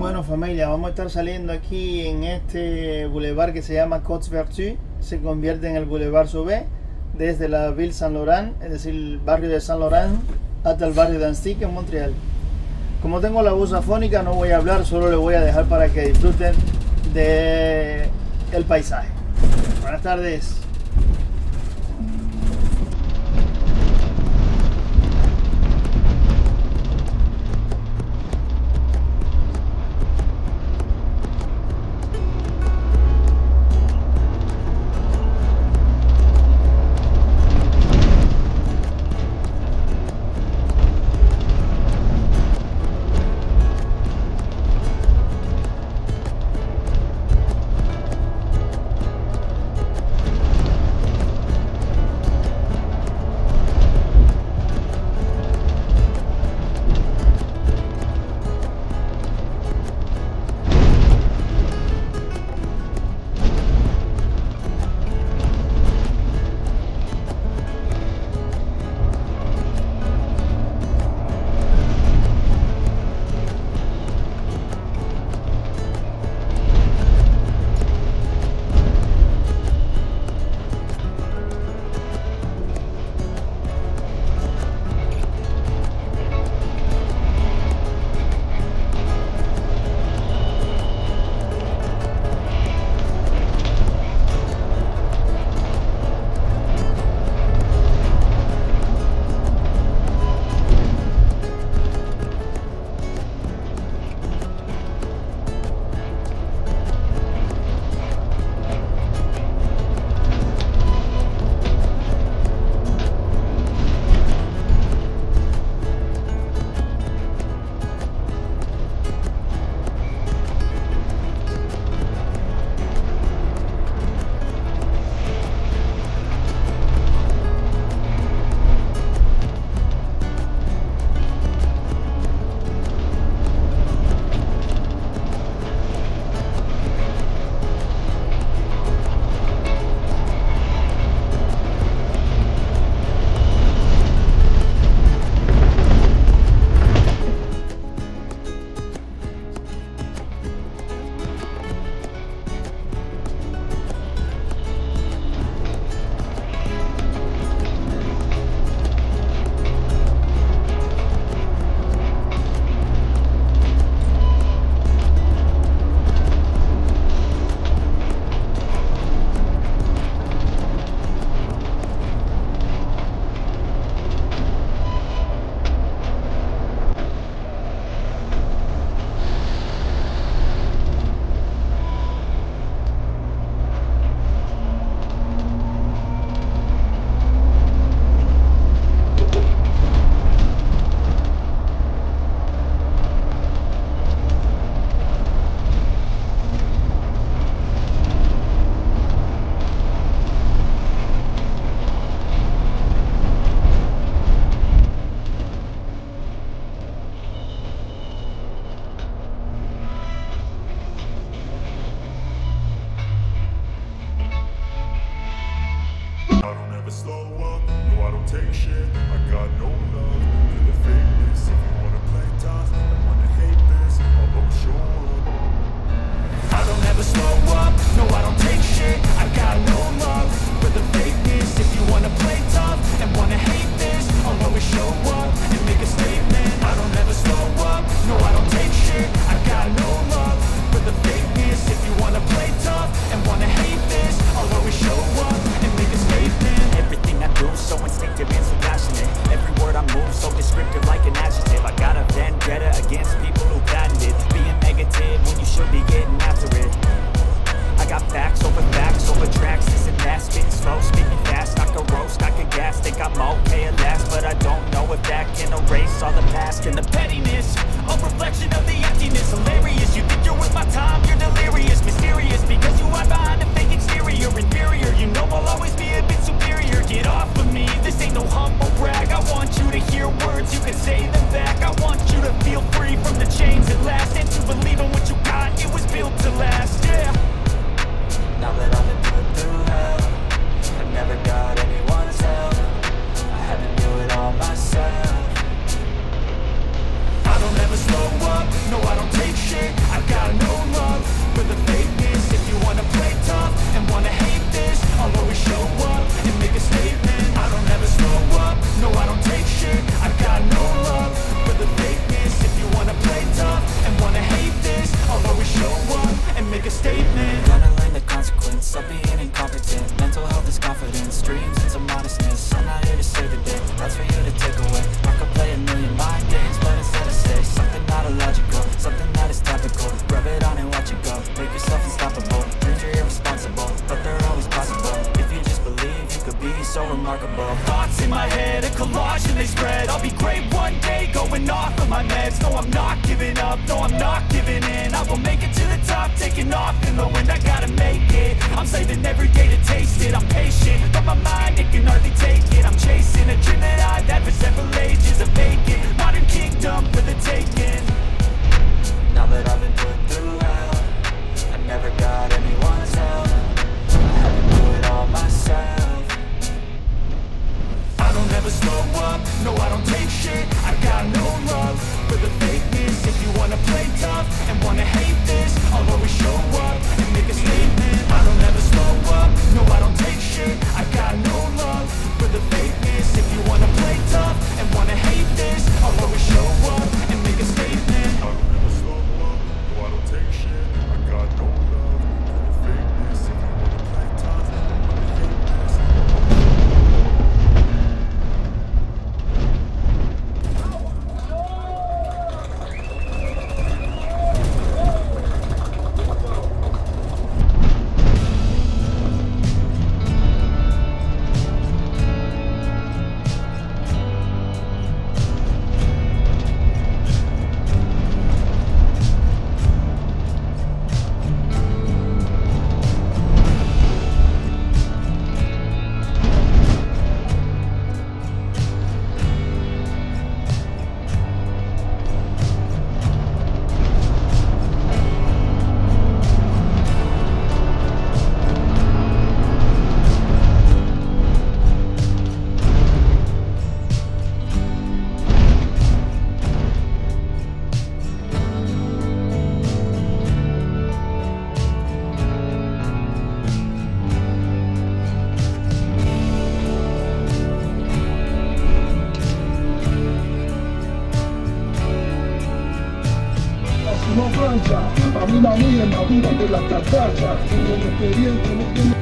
Bueno, familia, vamos a estar saliendo aquí en este bulevar que se llama Côte Vertu. Se convierte en el Boulevard Sauvé desde la Ville Saint-Laurent, es decir, el barrio de Saint-Laurent, hasta el barrio d'Annecy en Montreal. Como tengo la voz afónica, no voy a hablar, solo le voy a dejar para que disfruten de el paisaje. Buenas tardes. Take shit, I got no love for the fakeness. If you wanna play tough and wanna hate this, I'll always show up. I don't ever slow up, no I don't take shit. I got no love for the fakeness. If you wanna play tough and wanna hate this, I'll always show up and make a statement. I don't ever slow up, no I don't take shit. I got no love for the fakeness. If you wanna play tough and wanna hate this, I'll always show up and make a statement. Everything I do so instinctive and so passionate. Every word I move so descriptive like an adjective. I got a vendetta against giving up, no I'm not giving in. I will make it to the top, taking off in the wind, I gotta make it. I'm saving every day to taste it, I'm patient, but my mind, it can hardly take it. I'm chasing a dream that I've had for several ages, a vacant modern kingdom for the taking. Now that I've been put through hell, I never got anyone's help, I had to do it all myself. I don't ever slow up, no I don't take shit, I got no love for the fakeness. If you wanna play tough and wanna hate this, I'll always show up and make a statement. I don't ever slow up, no I don't take shit, I got no love for the fakeness. If you wanna play tough and wanna hate this, I'll always show up and make a statement. I don't ever slow up, no I don't take shit, I got no love for the fakeness. If you wanna play tough and wanna hate this, No Francia, a mí la mía, la vida de la carcacha, tengo experiencia, no tengo...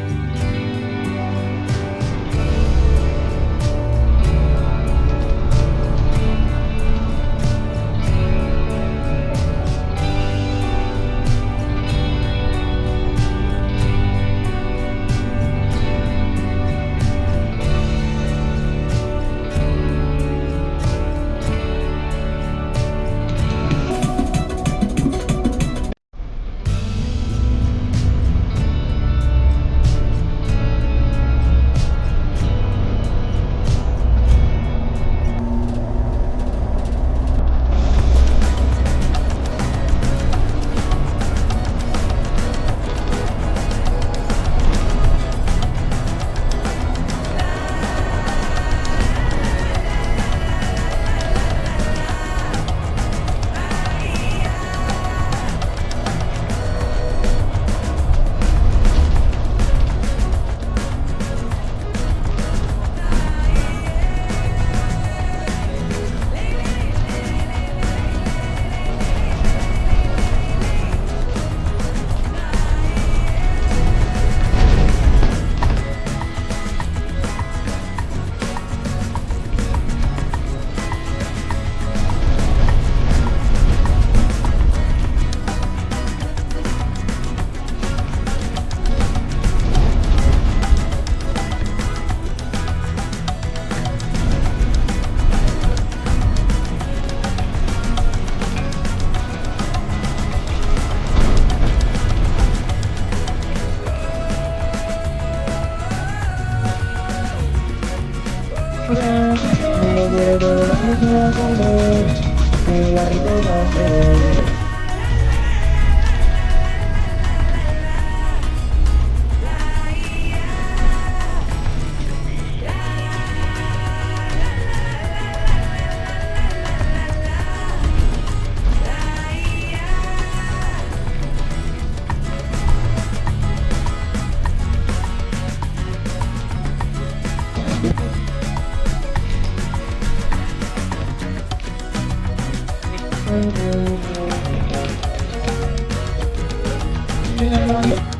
Yeah.